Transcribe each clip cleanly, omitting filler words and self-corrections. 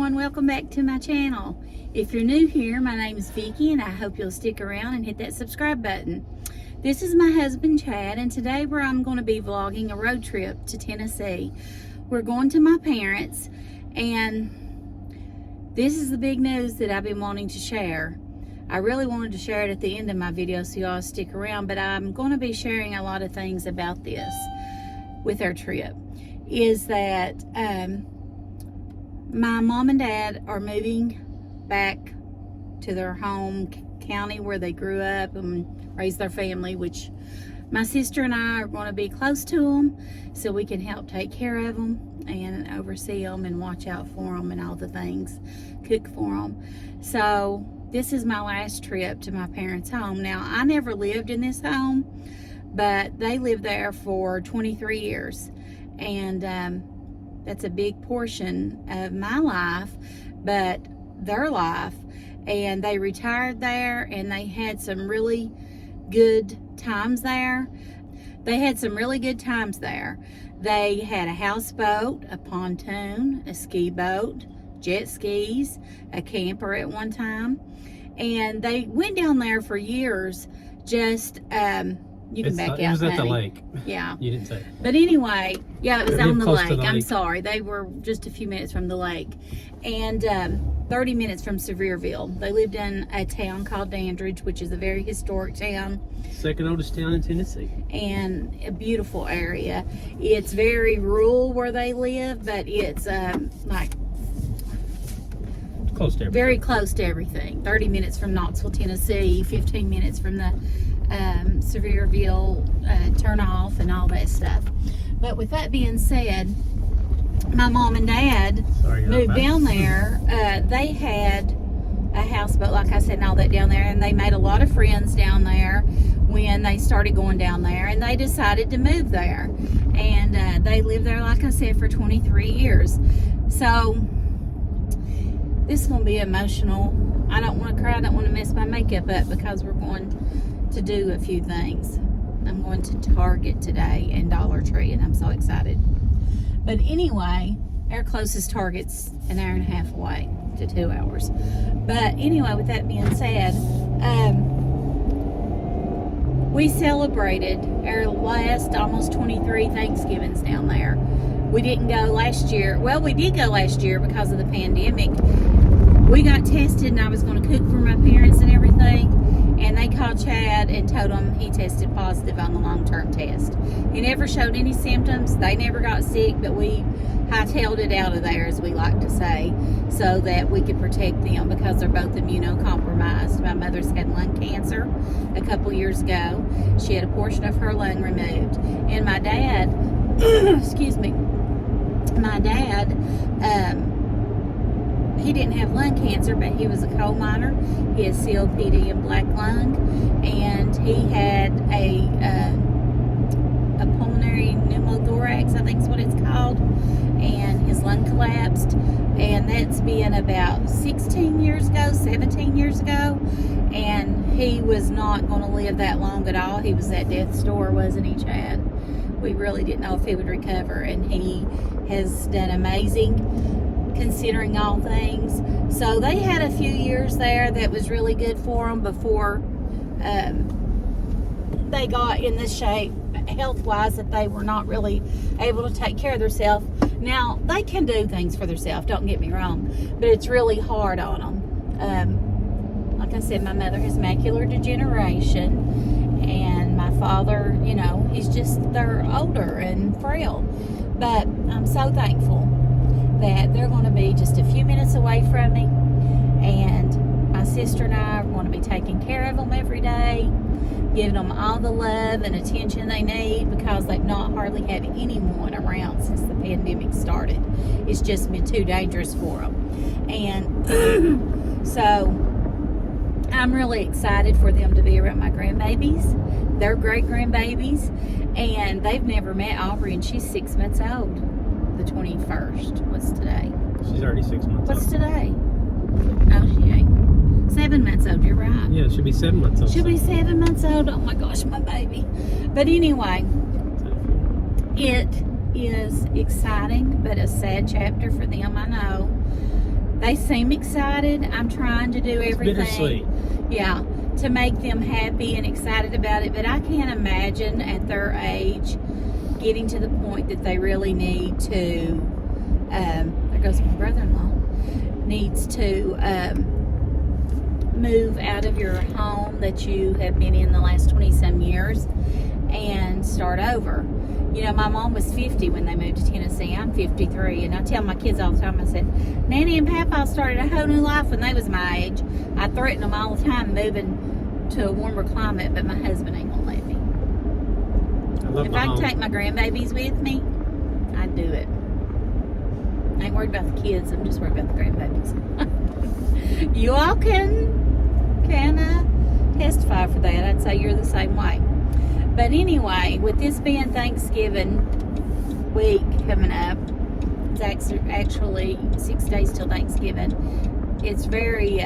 everyone, welcome back to my channel. If you're new here, my name is Vicki and I hope you'll stick around and hit that subscribe button. This is my husband Chad, and today I'm going to be vlogging a road trip to Tennessee. We're going to my parents, and this is the big news that I've been wanting to share. I really wanted to share it at the end of my video so y'all stick around, but I'm going to be sharing a lot of things about this with our trip. Is that my mom and dad are moving back to their home county where they grew up and raised their family, which my sister and I are going to be close to them so we can help take care of them and oversee them and watch out for them and all the things, cook for them. So this is my last trip to my parents' home. Now, I never lived in this home, but they lived there for 23 years. And that's a big portion of my life, but their life. And they retired there, and they had some really good times there. They had a houseboat, a pontoon, a ski boat, jet skis, a camper at one time. And they went down there for years just... you can back out. It was at the lake. Yeah. You didn't say. But anyway, yeah, it was on the lake. I'm lake. sorry. They were just a few minutes from the lake. And 30 minutes from Sevierville. They lived in a town called Dandridge, which is a very historic town. Second oldest town in Tennessee. And a beautiful area. It's very rural where they live, but it's like Close to everything. very close to everything. 30 minutes from Knoxville, Tennessee. 15 minutes from the Sevierville turnoff and all that stuff. But with that being said, my mom and dad moved down there. They had a houseboat, like I said, and all that down there, and they made a lot of friends down there when they started going down there, and they decided to move there. And they lived there, like I said, for 23 years. So this is going to be emotional. I don't want to cry. I don't want to mess my makeup up because we're going to do a few things. I'm going to Target today and Dollar Tree, and I'm so excited. But anyway, our closest Target's an hour and a half away to 2 hours. But anyway, with that being said, we celebrated our last almost 23 Thanksgivings down there. We didn't go last year. Well, we did go last year because of the pandemic. We got tested, and I was going to cook for my parents and everything. And they called Chad and told him he tested positive on the long-term test. He never showed any symptoms. They never got sick, but we hightailed it out of there, as we like to say, so that we could protect them because they're both immunocompromised. My mother's had lung cancer a couple years ago. She had a portion of her lung removed. And my dad, excuse me, my dad, he didn't have lung cancer, but he was a coal miner. He had COPD and black lung, and he had a pulmonary pneumothorax, I think is what it's called, and his lung collapsed, and that's been about 17 years ago, and he was not going to live that long at all. He was at death's door, wasn't he, Chad? We really didn't know if he would recover, and he has done amazing considering all things. So they had a few years there that was really good for them before they got in the shape health-wise that they were not really able to take care of themselves. Now, they can do things for themselves, don't get me wrong, but it's really hard on them. Like I said, my mother has macular degeneration, and my father, you know, they're older and frail. But I'm so thankful that they're going to be just a few minutes away from me, and my sister and I are going to be taking care of them every day, giving them all the love and attention they need, because they've not hardly had anyone around since the pandemic started. It's just been too dangerous for them. And so I'm really excited for them to be around my grandbabies, their great grandbabies, and they've never met Aubrey, and she's 6 months old. The 21st. What's today? She's already 6 months old. What's today? No, she ain't. 7 months old, you're right. Yeah, she'll be 7 months old. She'll be 7 months old. Oh my gosh, my baby. But anyway, it is exciting, but a sad chapter for them, I know. They seem excited. I'm trying to do It's everything. bittersweet. Yeah, to make them happy and excited about it. But I can't imagine at their age getting to the point that they really need to. There goes my brother-in-law. Needs to move out of your home that you have been in the last 20-some years and start over. You know, my mom was 50 when they moved to Tennessee. I'm 53, and I tell my kids all the time, I said, Nanny and Papa started a whole new life when they was my age. I threaten them all the time moving to a warmer climate, but my husband ain't gonna let me. I love If my I can home. take my grandbabies with me, I'd do it. I ain't worried about the kids, I'm just worried about the grandbabies. You all can testify for that. I'd say you're the same way. But anyway, with this being Thanksgiving week coming up, it's actually 6 days till Thanksgiving. It's very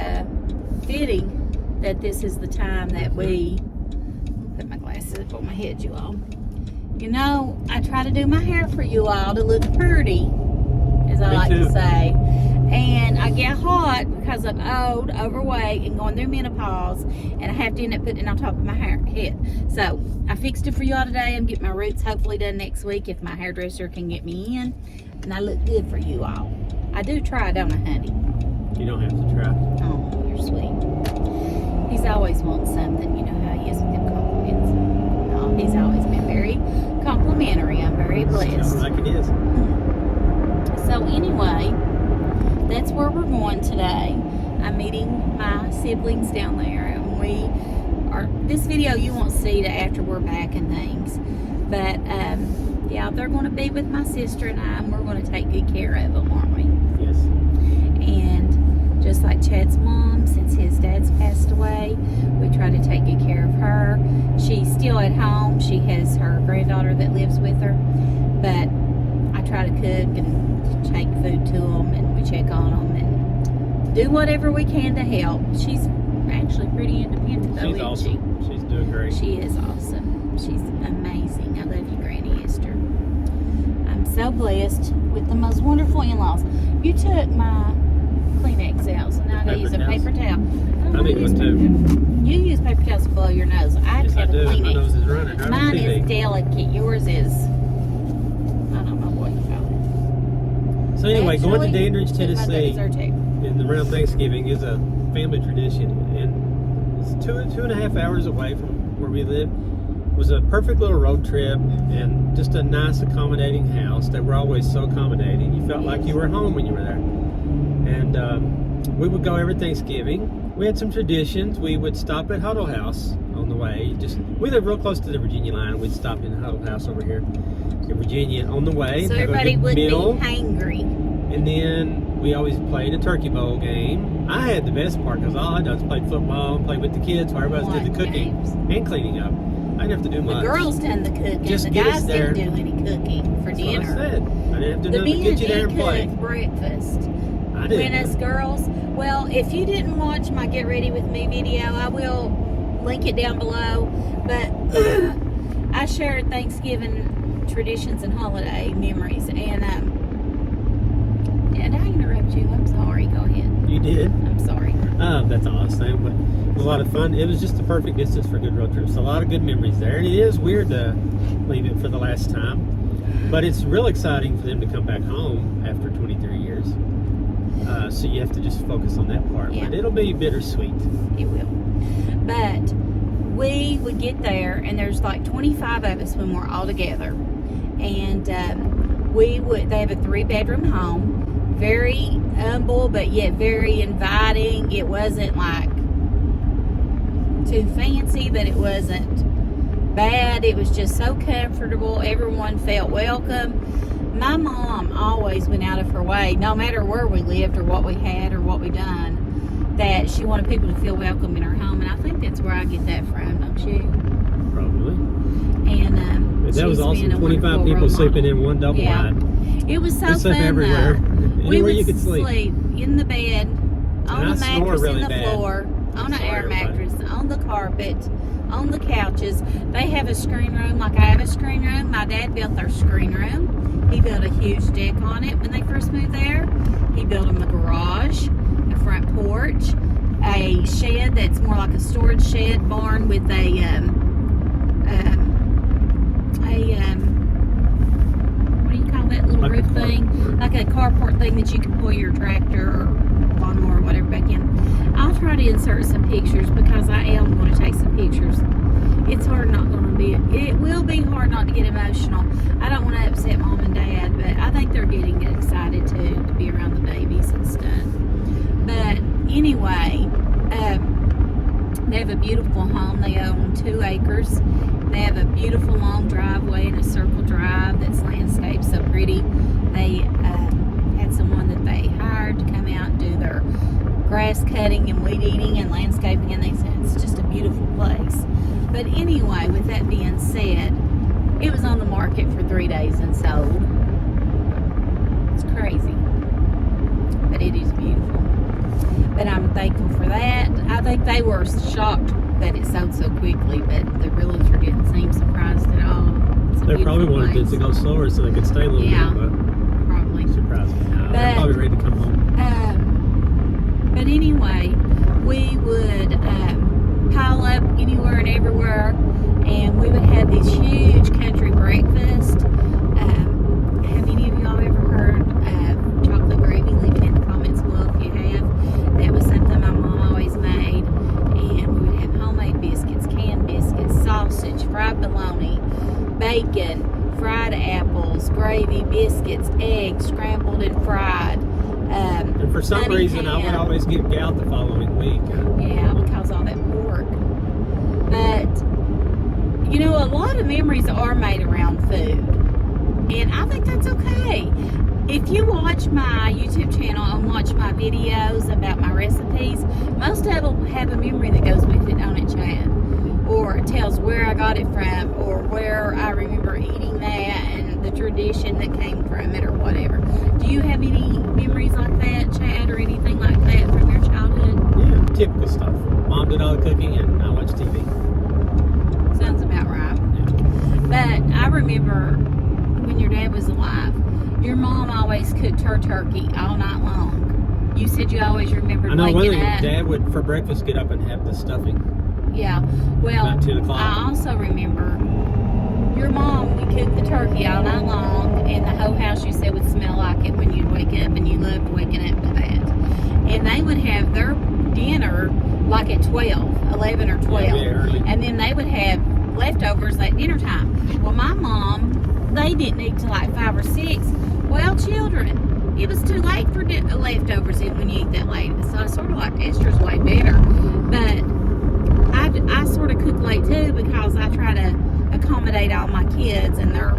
fitting that this is the time that we put my glasses up on my head, you all. You know, I try to do my hair for you all to look pretty, as I Me like too. to say. And I get hot because I'm old, overweight, and going through menopause, and I have to end up putting it on top of my head. So I fixed it for y'all today. I'm getting my roots hopefully done next week if my hairdresser can get me in, and I look good for you all. I do try, don't I, honey? You don't have to try. Oh, you're sweet. He's always wanting something. You know how he is with them compliments. Oh, he's always been very complimentary. I'm very blessed. Sounds like it is. So anyway, that's where we're going today. I'm meeting my siblings down there, and we are. This video you won't see till after we're back and things, but yeah, they're going to be with my sister and I, and we're going to take good care of them, aren't we? Yes. And just like Chad's mom, since his dad's passed away, we try to take good care of her. She's still at home. She has her granddaughter that lives with her, but I try to cook and take food to them, and we check on them and do whatever we can to help. She's actually pretty independent, though, She's isn't awesome. She's doing great. she? She is awesome. She's amazing. I love you, Granny Esther. I'm so blessed with the most wonderful in-laws. You took my Kleenex out, so now I gotta use a Paper paper towel. I need one too. You use paper towels to blow your nose. I Yes, I have a do. My Kleenex. nose is running. Hard to Mine see is me. delicate. Yours is, I don't know what you call it. So anyway, going to Actually, Dandridge, my Tennessee, days are too. and around Thanksgiving is a family tradition, and it's 2.5 hours away from where we live. It was a perfect little road trip, and just a nice, accommodating house. They were always so accommodating. You felt like you were home when you were there. And we would go every Thanksgiving. We had some traditions. We would stop at Huddle House on the way. We live real close to the Virginia line. We'd stop in Huddle House over here in Virginia on the way. So have a everybody good would meal. be hangry. And then we always played a turkey bowl game. I had the best part because all I did was play football and play with the kids while everybody did the Fun cooking games. and cleaning up. I didn't have to do The much. girls done the cooking. Just the get us guys there. didn't do any cooking for That's what I dinner. said. I didn't have to The do nothing. Get you there and B&E play. cooked breakfast. I did. When us girls, well, if you didn't watch my Get Ready With Me video, I will link it down below. But I shared Thanksgiving traditions and holiday memories. And I interrupt you? I'm sorry. Go ahead. You did. I'm sorry. That's all I was saying, but it was a lot of fun. It was just the perfect distance for good road trips. A lot of good memories there, and it is weird to leave it for the last time, but it's real exciting for them to come back home after 23 years. So you have to just focus on that part, Yeah. but it'll be bittersweet. It will. But we would get there, and there's like 25 of us when we're all together. And they have a 3-bedroom home. Very humble, but yet very inviting. It wasn't like too fancy, but it wasn't bad. It was just so comfortable. Everyone felt welcome. My mom always went out of her way, no matter where we lived or what we had or what we done, that she wanted people to feel welcome in her home. And I think that's where I get that from, don't you? Probably. And But that was she's awesome. been a 25 wonderful people role sleeping model. in one double Yeah. wide. It was so We slept fun everywhere. though. We Anywhere would you could sleep. in the bed, on And I the snore mattress really in the bad. floor, on an Sorry, air everybody. mattress, on the carpet, on the couches. They have a screen room like I have a screen room. My dad built their screen room. He built a huge deck on it when they first moved there. He built them a garage garage, a front porch, a shed that's more like a storage shed barn with a what do you call that little Like a roof thing? carport. Like a carport thing that you can pull your tractor or lawnmower or whatever back in. I'll try to insert some pictures because I am going to take some pictures. It's hard not going to be. It will be hard not to get emotional. I don't want to upset mom and dad, but I think they're getting excited too to be around the babies and stuff. But anyway, they have a beautiful home. They own 2 acres. They have a beautiful long driveway and a circle drive that's landscaped so pretty. They had someone that they hired to come out and do their grass cutting and weed eating and landscaping, and they said it's just a beautiful place. But anyway, with that being said, it was on the market for 3 days and sold. It's crazy, but it is beautiful. But I'm thankful for that. I think they were shocked that it sold so quickly, but the realtor didn't seem surprised at all. It's a They probably beautiful wanted it place. to go slower so they could stay a little Yeah. bit, Probably. but surprised me. No, they're But- probably ready to come home. But anyway, we would pile up anywhere and everywhere, and we would have these huge country breakfasts. Have any of y'all ever heard of chocolate gravy? Leave it in the comments below if you have. That was something my mom always made, and we would have homemade biscuits, canned biscuits, sausage, fried bologna, bacon, fried apples, gravy, biscuits, eggs, scrambled and fried. And for some honey reason, I would ham. always get gout the following week. Yeah, because all that pork. But, you know, a lot of memories are made around food. And I think that's okay. If you watch my YouTube channel and watch my videos about my recipes, most of them have a memory that goes with it, don't it, Chad? Or it tells where I got it from, or where I remember eating that, and the tradition that came from it, or whatever. Do you have any memories like that, Chad, or anything like that from your childhood? Yeah, typical stuff. Mom did all the cooking and I watched TV. Sounds about right. But I remember when your dad was alive, your mom always cooked her turkey all night long. You said you always remembered I know one waking thing, up. Dad would for breakfast get up and have the stuffing. Yeah. Well, About 10 o'clock. I also remember your mom would cook the turkey all night long, and the whole house, you said, would smell like it when you'd wake up, and you loved waking up to that. And they would have their dinner like at 11 or 12. Yeah, early. And then they would have leftovers at dinner time. Well, my mom, they didn't eat till like 5 or 6. Well, children, it was too late for leftovers when you eat that late. So I sort of liked Esther's way better. But I sort of cook late too because I try to accommodate all my kids and their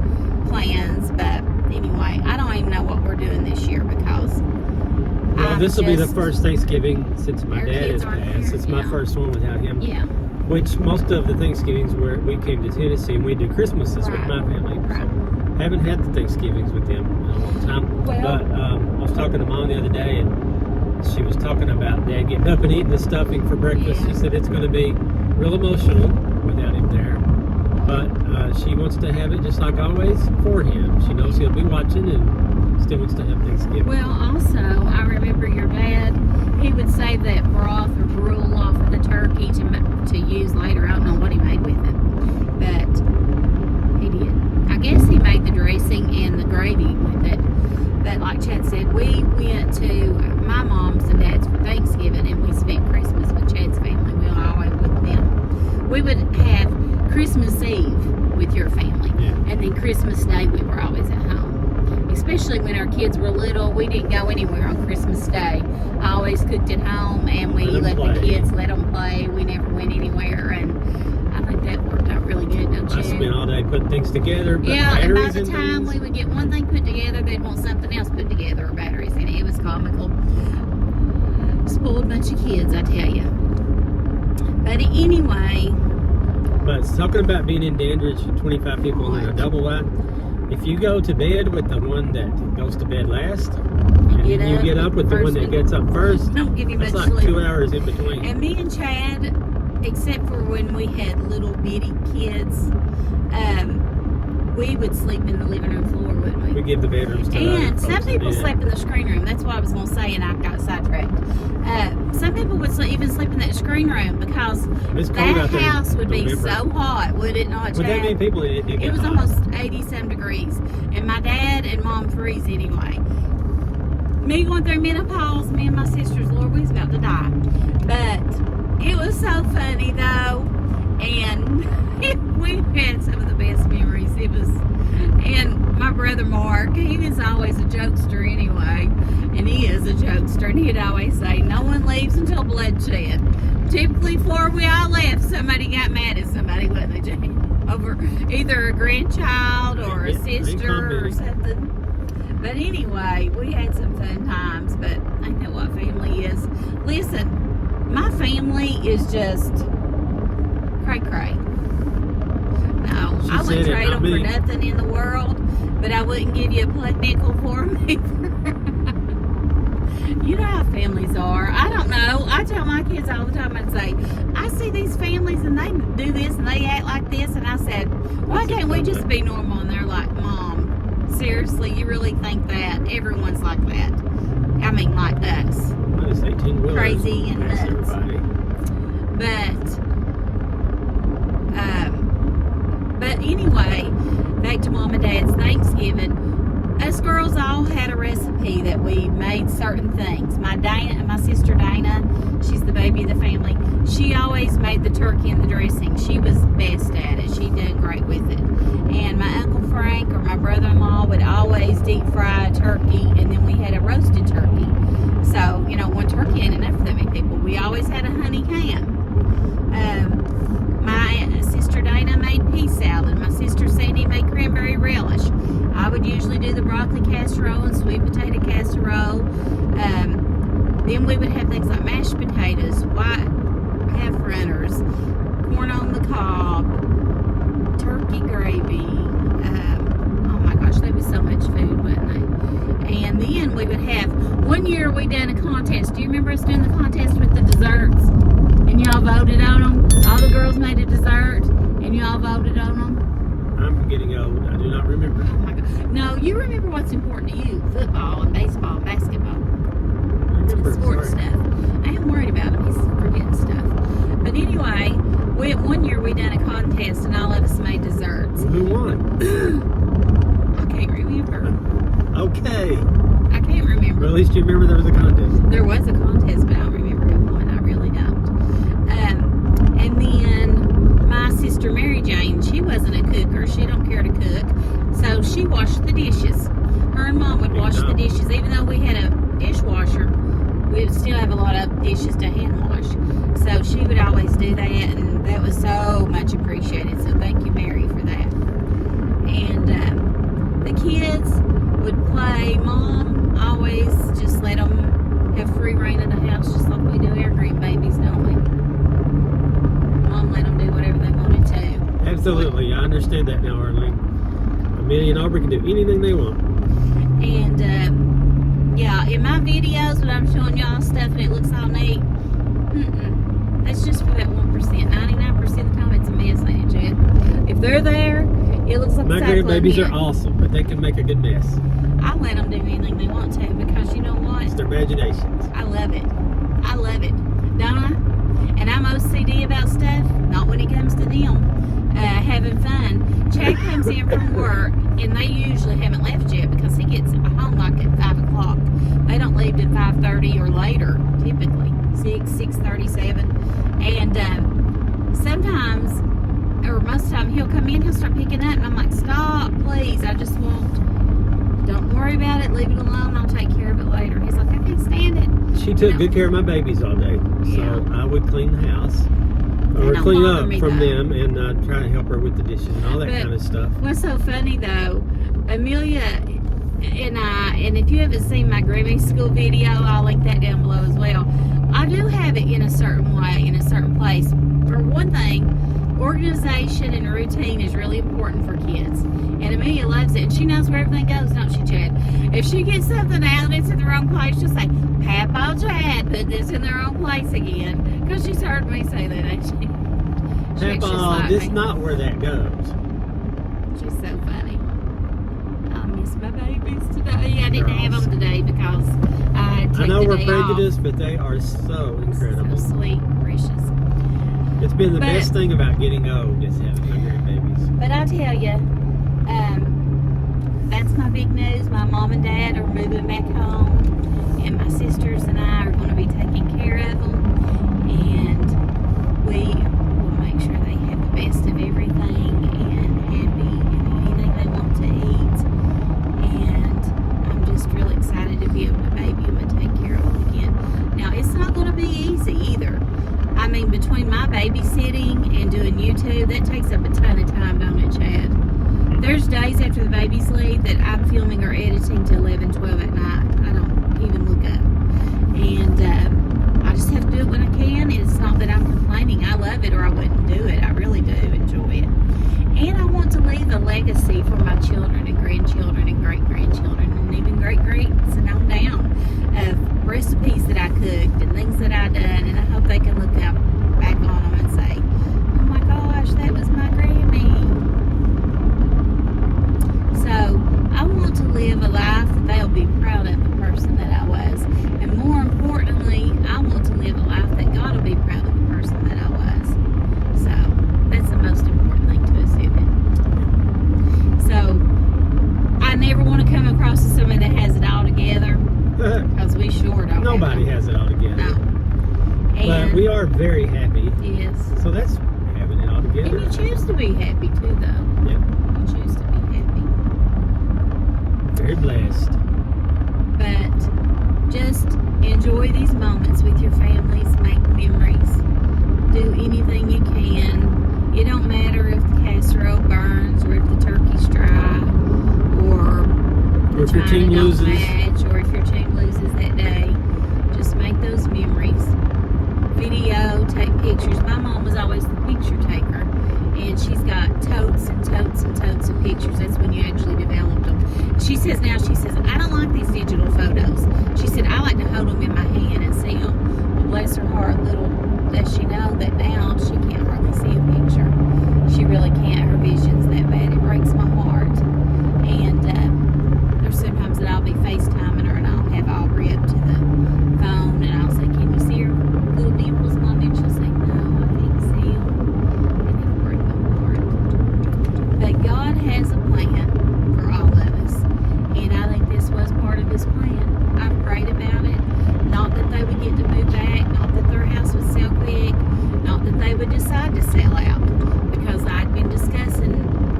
plans. But anyway, I don't even know what we're doing this year because Well, this will be the first Thanksgiving since my Our dad kids has aren't passed. here, It's my yeah. first one without him. Yeah, Which most of the Thanksgivings where we came to Tennessee and we do Christmases with Right. my family. right. Haven't had the Thanksgivings with them in a long time. Well- But I was talking to Mom the other day and she was talking about Dad getting up and eating the stuffing for breakfast. Yeah. She said it's going to be real emotional without him there. But she wants to have it just like always for him. She knows he'll be watching and still wants to have Thanksgiving. Well, also, I remember your dad, he would save that broth or gruel off of the turkey to use later. I don't know what he made with it, but he did. I guess he made the dressing and the gravy with it. But like Chad said, we went to my mom's and dad's for Thanksgiving, and we spent Christmas with Chad's family. We were always with them. We would have Christmas Eve with your family, Yeah. and then Christmas Day we were always at home. Especially when our kids were little, we didn't go anywhere on Christmas Day. I always cooked at home, and we Let 'em let the play. kids let them play. We never went anywhere, and I think that worked out really good, don't I you? spent all day putting things together, putting Yeah, and by batteries the in time things. we would get one thing put together, they'd want something else put together, or batteries in it. It was comical. Spoiled bunch of kids, I tell you. But anyway, But talking about being in Dandridge, 25 people in a double wide. If you go to bed with the one that goes to bed last, and get then you up get up with the first one that one. gets up first, don't give you much that's like sleep. 2 hours in between. And me and Chad, except for when we had little bitty kids, we would sleep in the living room floor, wouldn't we? We give the bedrooms to And the some folks people that did. slept in the screen room. That's what I was going to say, and I got sidetracked. Some people would even sleep in that screen room because It's cold that out there in house would be November. so hot, would it not, With that many Chad? people in it, It gets was hot. almost 80-some degrees, and my dad and mom freeze anyway. Me going through menopause, me and my sisters, Lord, we was about to die. But it was so funny though, and we had some of the best memories. It was, and my brother Mark, he was always a jokester anyway, and he is a jokester, and he'd always say, "No one leaves until bloodshed." Typically, before we all left, somebody got mad at somebody, wasn't they, Jane? Over either a grandchild or a Yeah, sister or something. But anyway, we had some fun times, but ain't that what family is? Listen, my family is just cray-cray. No, She I said wouldn't it, trade not them for me. nothing in the world, but I wouldn't give you a plug nickel for them either. You know how families are. I don't know. I tell my kids all the time, I'd say, I see these families and they do this and they act like this, and I said, why can't we just be normal? And they're like, Mom, seriously, you really think that? Everyone's like that. I mean, like us. Well, it's 18 wheelers. Crazy and Pass nuts. But anyway, back to Mom and Dad's Thanksgiving. Us girls all had a recipe that we made certain things. My sister Dana, she's the baby of the family. She always made the turkey and the dressing. She was best at it. She did great with it. And my Uncle Frank or my brother-in-law would always deep fry a turkey, and then we had a roasted turkey. So, you know, one turkey ain't enough for that many people. We always had a honey ham. My sister Dana made pea salad. My sister Sandy made cranberry relish. I would usually do the broccoli casserole and sweet potato casserole. Then we would have things like mashed potatoes, white half runners, corn on the cob, turkey gravy. Oh my gosh, there was so much food, wasn't there? And then we would have, one year we done a contest. Do you remember us doing the contest with the desserts? And y'all voted on them? All the girls made a dessert, and y'all voted on them? I'm getting old. I do not remember. Oh my God. No, you remember what's important to you. Football and baseball and basketball. I remember. Sports Sorry. stuff. I am worried about him. He's forgetting stuff. But anyway, one year we done a contest, and all of us made desserts. Who won? I can't remember. Okay. I can't remember. Well, at least you remember there was a contest. There was a contest, but I don't remember who won. I really don't. And then my sister Mary Jane, she wasn't a cooker. She don't care to cook. So she washed the dishes. Her and Mom would wash the dishes. Even though we had a dishwasher, we would still have a lot of dishes to hand wash. So she would always do that, and that was so much appreciated. So thank you, Mary, for that. And the kids would play. Mom always just let them have free reign of the house, just like we do our green babies, don't we? Mom let them do whatever they wanted to. Absolutely. I understand that now, Arlene. Amelia and Aubrey can do anything they want. And yeah, in my videos when I'm showing y'all stuff and it looks all neat, that's just for that 1%. 99% of the time it's a mess, ain't it, Chad? If they're there, it looks like My a cyclone grandbabies hit. are awesome, but they can make a good mess. I let them do anything they want to because you know what? It's their imaginations. I love it. I love it. Don't I? And I'm OCD about stuff, not when it comes to them having fun. Chad comes in from work, and they usually haven't left yet because he gets home like at 5 o'clock. They don't leave till 5:30 or later, typically 6:37. And sometimes, or most of the time, he'll come in, he'll start picking up, and I'm like, stop, please. I just won't. Don't worry about it. Leave it alone. I'll take care of it later. He's like, I can't stand it. She took good care of my babies all day, so Yeah. I would clean the house or don't clean bother up me, from though. them and try to help her with the dishes and all that But kind of stuff. What's so funny though, Amelia and I, and if you haven't seen my Grammy School video, I'll link that down below as well. I do have it in a certain way, in a certain place. For one thing, organization and routine is really important for kids. And Amelia loves it. And she knows where everything goes, don't she, Chad? If she gets something out and it's in the wrong place, she'll say, Papa Chad put this in the wrong place again. Because she's heard me say that, ain't she? She acts just Papa, like this me. not where that goes. She's so funny. have them today because I took I know the we're day prejudiced, off. but they are so incredible. So sweet, precious. It's been the best thing about getting old is having my grandbabies. But I tell you, that's my big news. My mom and dad are moving back home, and my sisters and I are going to be taking care of them, and we will make sure they have the best of everything and happy and anything they want to eat. And I'm just really excited to be able to baby them and take care of them again. Now, it's not going to be easy either. I mean, between my babysitting and doing YouTube, that takes up a ton of time, don't it, Chad? There's days after the babies leave that I'm filming or editing till 11, 12 at night. I don't even look up. And I just have to do it when I can. It's not that I'm complaining. I love it or I wouldn't do it. I really do enjoy it. And I want to leave a legacy for my children and grandchildren and great-grandchildren and even great-greats and on down of recipes that I cooked and things that I done. And I hope they can look back on them and say, oh my gosh, that was my Grammy. So I want to live a life that they'll be proud of the person that I was. And more importantly, I want to live a life that God will be proud of the person that I was. So that's the most important thing to us, isn't it? So I never want to come across as somebody that has it all together, because we sure don't. Nobody has it all together. No. But And we are very happy. yes. So that's having it all together. And you choose to be happy too, though. Yeah. You choose to be happy. Very blessed. But just enjoy these moments with your families, make memories, do anything you can. It don't matter if the casserole burns or if the turkey's dry or Or if your team China don't loses. match, or if your team loses that day. Just make those memories. Video, take pictures. My mom was always the picture taker, and she's got totes and totes and totes of pictures. That's when you actually developed them. She says, I don't like these digital photos. She said, I like to hold them in my hand and see them. Well, bless her heart, little does she know that now she can't hardly see a picture. She really can't. Her vision's that bad. It breaks my heart. And there's sometimes that I'll be FaceTiming her and I'll have Aubrey up to the phone and I'll say, can you see her little dimples, Mommy? And she'll say, no, I can't see them. And it'll break my heart. But God has a plan for all of us. And I think this was part of His plan. I prayed about it. Not that they would get to move back, not that their house would sell quick, not that they would decide to sell out. Because I'd been discussing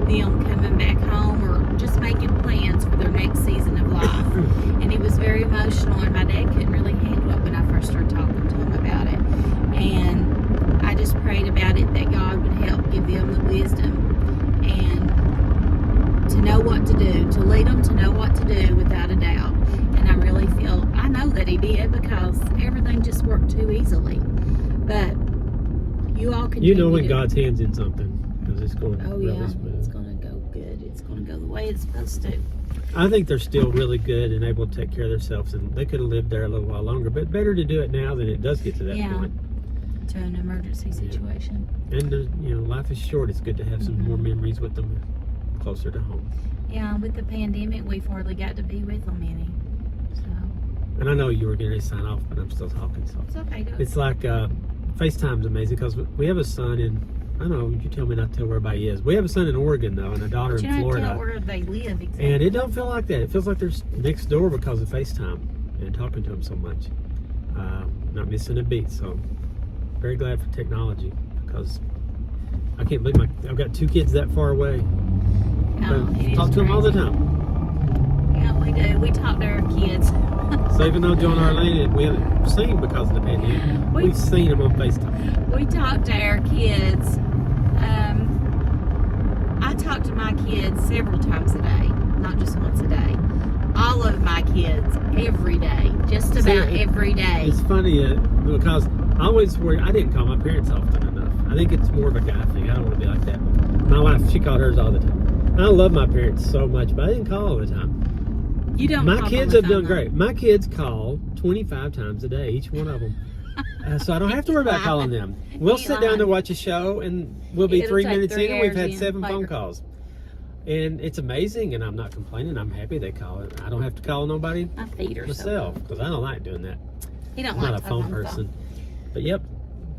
them coming back home or just making plans for their next season of life. And it was very emotional, and my dad couldn't really handle it when I first started talking to him about it. And I just prayed about it that God would help give them the wisdom and to know what to do, to lead them to know what to do without a doubt. And I really feel, I know that He did, because everything just worked too easily. But you all can. You know when God's hand's in something, because it's going Oh really yeah, smooth. it's going to go good. It's going to go the way it's supposed to. I think they're still really good and able to take care of themselves, and they could have lived there a little while longer, but better to do it now than it does get to that Yeah. point. To an emergency situation. And there's, life is short. It's good to have some more memories with them closer to home. Yeah, with the pandemic, we've hardly got to be with them any. So And I know you were getting ready to sign off, but I'm still talking. So it's okay. Go. it's like FaceTime's amazing because we have a son in. I don't know. You tell me not to tell where everybody is. We have a son in Oregon though, and a daughter But in you don't Florida. tell where they live exactly. And it don't feel like that. It feels like they're next door because of FaceTime and talking to them so much. Not missing a beat. So very glad for technology because I can't believe I've got 2 kids that far away. No, But it is talk to them all the crazy. time. Yeah, we do. We talk to our kids. So even though Joe and Arlene we haven't seen because of the pandemic, we've seen them on FaceTime. We talk to our kids. I talk to my kids several times a day, not just once a day. All of my kids, every day, just about every day. It's funny because I always worry. I didn't call my parents often enough. I think it's more of a guy thing. I don't want to be like that. But my wife, she called hers all the time. I love my parents so much, but I didn't call all the time. You don't. My kids have done great. My kids call 25 times a day, each one of them. So I don't have to worry about calling them. We'll sit down to watch a show, and we'll be It'll 3 take minutes 3 in, and we've hours had in 7 phone later. calls. And it's amazing, and I'm not complaining. I'm happy they call it. I don't have to call nobody My feet are myself because I don't like doing that. He don't I'm like not a talking phone on the person. But yep,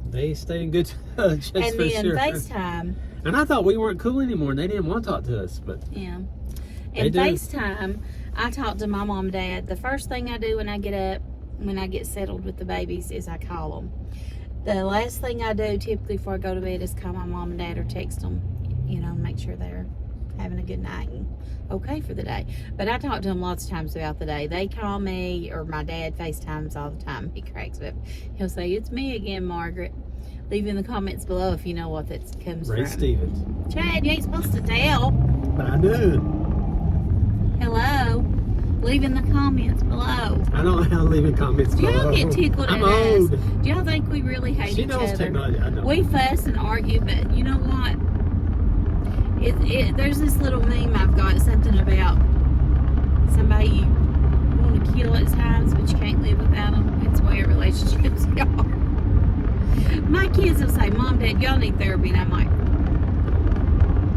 they stay in good touch. And for then sure. FaceTime. And I thought we weren't cool anymore, and they didn't want to talk to us. But Yeah. They And do. FaceTime, I talk to my mom and dad. The first thing I do when I get up, when I get settled with the babies, is I call them. The last thing I do typically before I go to bed is call my mom and dad or text them, make sure they're having a good night and okay for the day. But I talk to them lots of times throughout the day. They call me, or my dad FaceTimes all the time. He cracks up. He'll say, "It's me again, Margaret." Leave in the comments below if you know what that comes Ray from. Stevens. Chad, you ain't supposed to tell. But I do. Hello. Leave in the comments below. I don't know how to leave in comments. Do y'all below. get tickled I'm at us? old. Do y'all think we really hate She each knows other? technology. I know. We fuss and argue, but you know what? There's this little meme I've got, something about somebody you want to kill at times, but you can't live without them. It's the way relationships are. My kids will say, "Mom, Dad, y'all need therapy," and I'm like,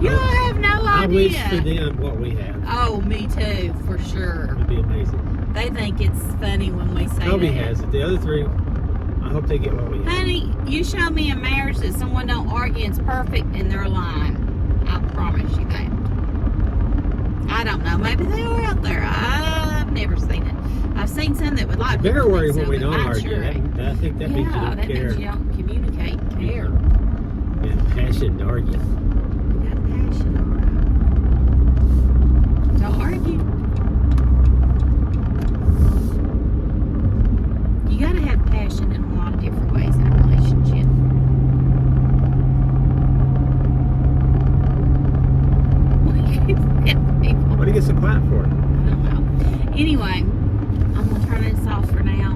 "Y'all have no idea." I wish for them what we have. Oh, me too, for sure. It'd be amazing. They think it's funny when we say Toby that. has it. The other three, I hope they get what we have. Honey, you show me a marriage that someone don't argue, it's perfect, and they're lying. I promise you that. I don't know. Maybe they are out there. I've never seen it. I've seen some that would like. Better worry when we but don't I'm argue. sure ain't. I think that means you Yeah, don't that care. means you don't communicate and care. And passion to argue. You got passion, all right. Don't argue. You gotta have passion in a lot of different ways in a relationship. What do you get so quiet for? I don't know. Anyway, I'm gonna turn this off for now.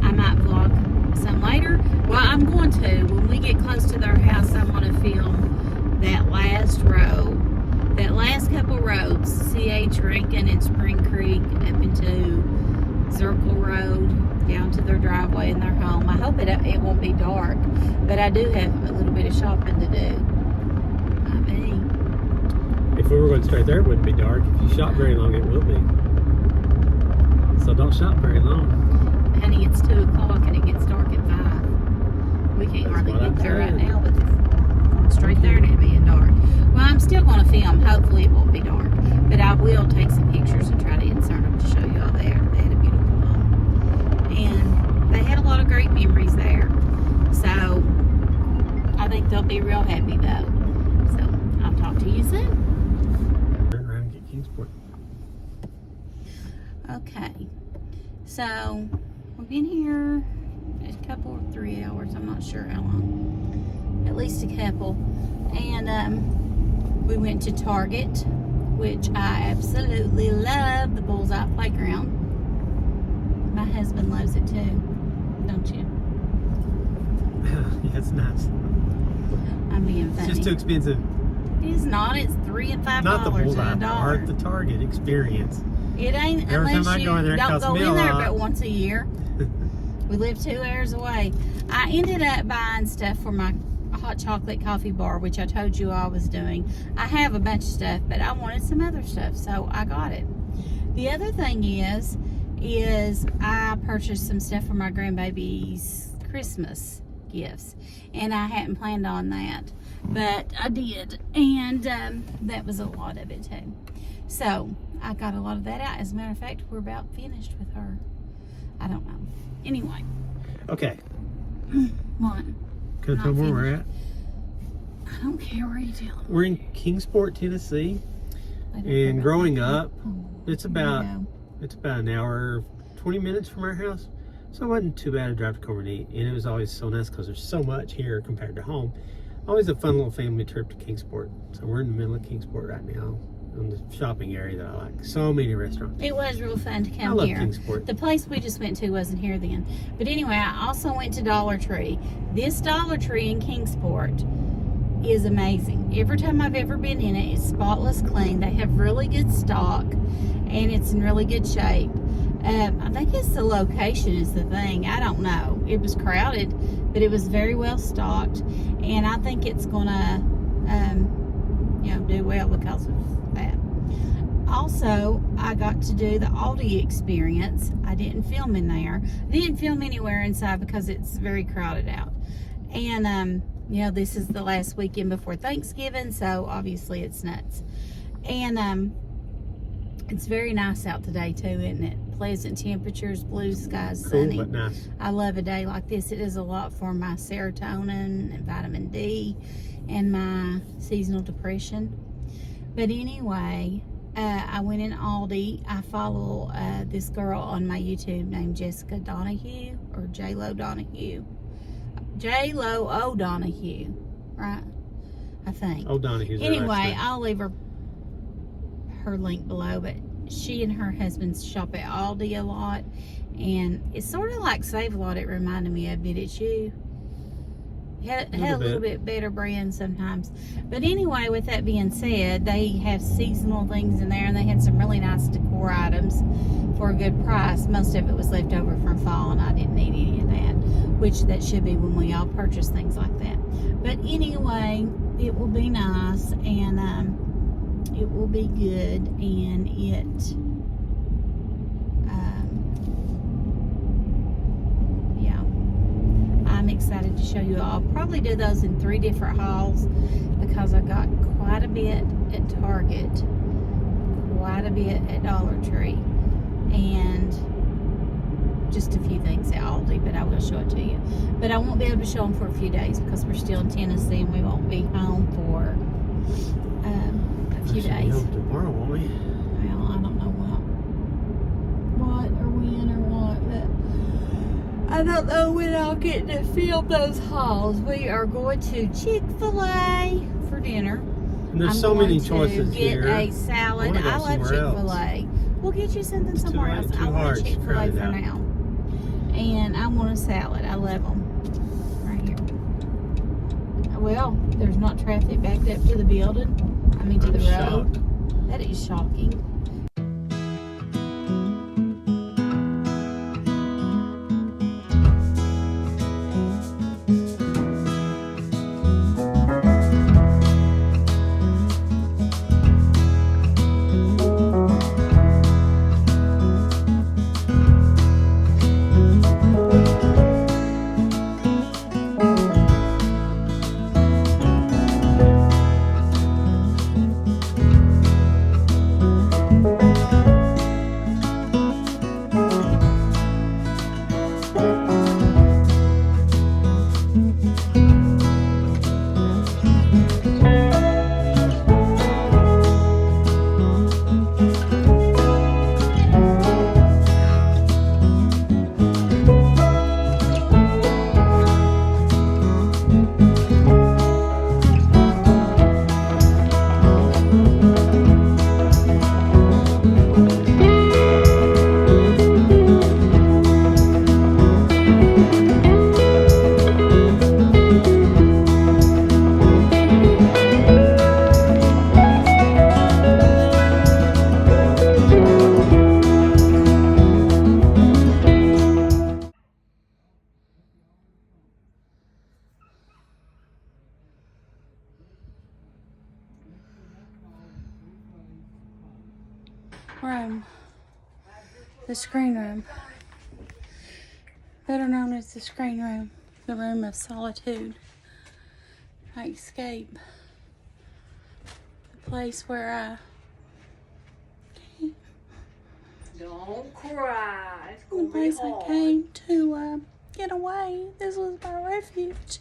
I might vlog some later. Well, I'm going to. When we get close to their house, I'm gonna film that last road, that last couple roads, C.H. Rankin and Spring Creek up into Zirkle Road, down to their driveway and their home. I hope it won't be dark, but I do have a little bit of shopping to do. I mean, If we were going straight there, it wouldn't be dark. If you shop very long, it will be. So don't shop very long. honey, it's 2 o'clock and it gets dark at 5. We can't That's hardly what get I'm there right saying. now with it straight there and it being dark. Well, I'm still going to film. Hopefully it won't be dark. But I will take some pictures and try to insert them to show you all there. They had a beautiful home. And they had a lot of great memories there. So I think they'll be real happy though. So I'll talk to you soon. Turn around and get Kingsport. Okay, so we've been here a couple or 3 hours. I'm not sure how long. At least a couple. And we went to Target, which I absolutely love, the Bullseye Playground. My husband loves it too, don't you? Yeah, it's nice. I'm being It's funny. just too expensive. It's not. It's $3 and $5 Not the Bullseye and $1. part, the Target experience. It ain't Every unless time I you go in there, it don't costs go me a in there lot. but once a year. We live 2 hours away. I ended up buying stuff for my hot chocolate coffee bar, which I told you I was doing. I have a bunch of stuff, but I wanted some other stuff, so I got it. The other thing is I purchased some stuff for my grandbaby's Christmas gifts, and I hadn't planned on that, but I did, and that was a lot of it too. So I got a lot of that out. As a matter of fact, we're about finished with her. I don't know. Anyway, Okay. what? Can I tell Not where we're at? I don't care where you tell them. We're in Kingsport, Tennessee. I don't care And about growing that. up, Oh, it's here we about go. an hour, 20 minutes from our house. So it wasn't too bad to drive to Coverneat. And it was always so nice because there's so much here compared to home. Always a fun little family trip to Kingsport. So we're in the middle of Kingsport right now, in the shopping area that I like. So many restaurants. It was real fun to I come love here. Kingsport. The place we just went to wasn't here then. But anyway, I also went to Dollar Tree. This Dollar Tree in Kingsport is amazing. Every time I've ever been in it, it's spotless clean. They have really good stock and it's in really good shape. I think it's the location is the thing. I don't know. It was crowded, but it was very well stocked, and I think it's gonna do well because of that. also, I got to do the Aldi experience. I didn't film in there. I didn't film anywhere inside because it's very crowded out. And, you know, this is the last weekend before Thanksgiving, so obviously it's nuts. And, it's very nice out today, too, isn't it? Pleasant temperatures, blue skies, sunny. Cool, but nice. I love a day like this. It does a lot for my serotonin and vitamin D and my seasonal depression. But anyway, I went in Aldi. I follow this girl on my YouTube named Jessica Donahue, or J-Lo Donahue. J-Lo O'Donoghue, right? I think. O'Donoghue's Anyway, I'll leave her link below, but she and her husband shop at Aldi a lot, and it's sort of like Save-A-Lot. It reminded me of, did it you? Had a little bit better brand sometimes. But anyway, with that being said, they have seasonal things in there, and they had some really nice decor items for a good price. Most of it was left over from fall, and I didn't need any of that, which that should be when we all purchase things like that. But anyway, it will be nice, and it will be good, and yeah, I'm excited to show you. I'll probably do those in 3 different hauls because I got quite a bit at Target, quite a bit at Dollar Tree, and just a few things at Aldi, but I will show it to you. But I won't be able to show them for a few days because we're still in Tennessee and we won't be home for a few days. Home tomorrow, won't we? Well, I don't know what or when or what, but I don't know when I'll get to film those hauls. We are going to Chick-fil-A for dinner. And there's so many choices here. Get a salad. I love Chick-fil-A. We'll get you something somewhere else. I want a Chick-fil-A for now. And I want a salad. I love them. Right here. Well, there's not traffic backed up to the building. I mean, to the road. Shocked. That is shocking. Room. The screen room. Better known as the screen room. The room of solitude. I escape. The place where I Don't cry. It's the gonna be place I hard. came to get away. This was my refuge.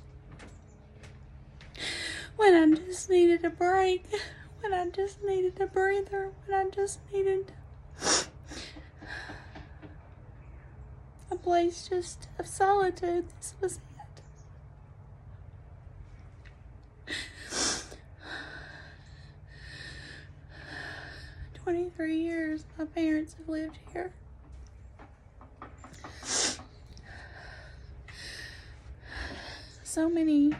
When I just needed a break. When I just needed a breather. When I just needed a place just of solitude. This was it. 23 years my parents have lived here. So many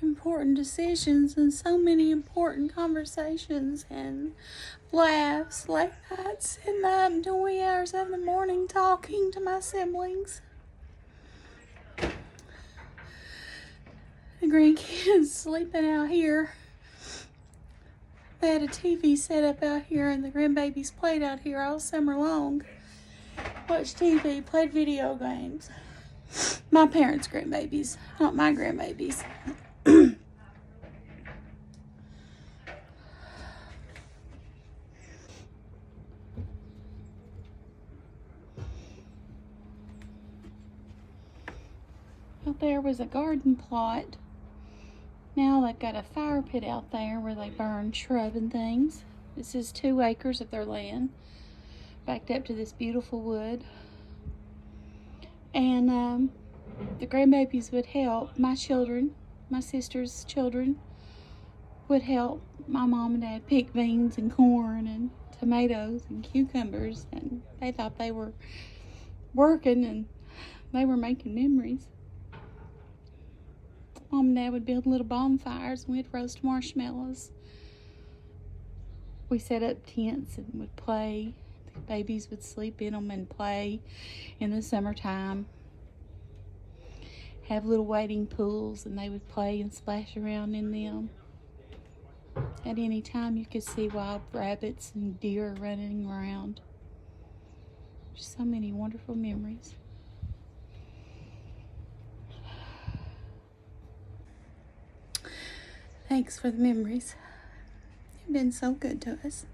important decisions and so many important conversations and laughs, late nights, and night until wee hours of the morning talking to my siblings. The grandkids sleeping out here They had a TV set up out here, and the grandbabies played out here all summer long. Watched TV, played video games. My parents' grandbabies, not my grandbabies. Out there was a garden plot. Now they've got a fire pit out there where they burn shrub and things. This is 2 acres of their land, backed up to this beautiful wood. And the grandbabies would help my children, my sister's children, would help my mom and dad pick beans and corn and tomatoes and cucumbers. And they thought they were working and they were making memories. Mom and Dad would build little bonfires and we'd roast marshmallows. We set up tents and would play. The babies would sleep in them and play in the summertime. Have little wading pools and they would play and splash around in them. At any time you could see wild rabbits and deer running around. Just so many wonderful memories. Thanks for the memories. You've been so good to us.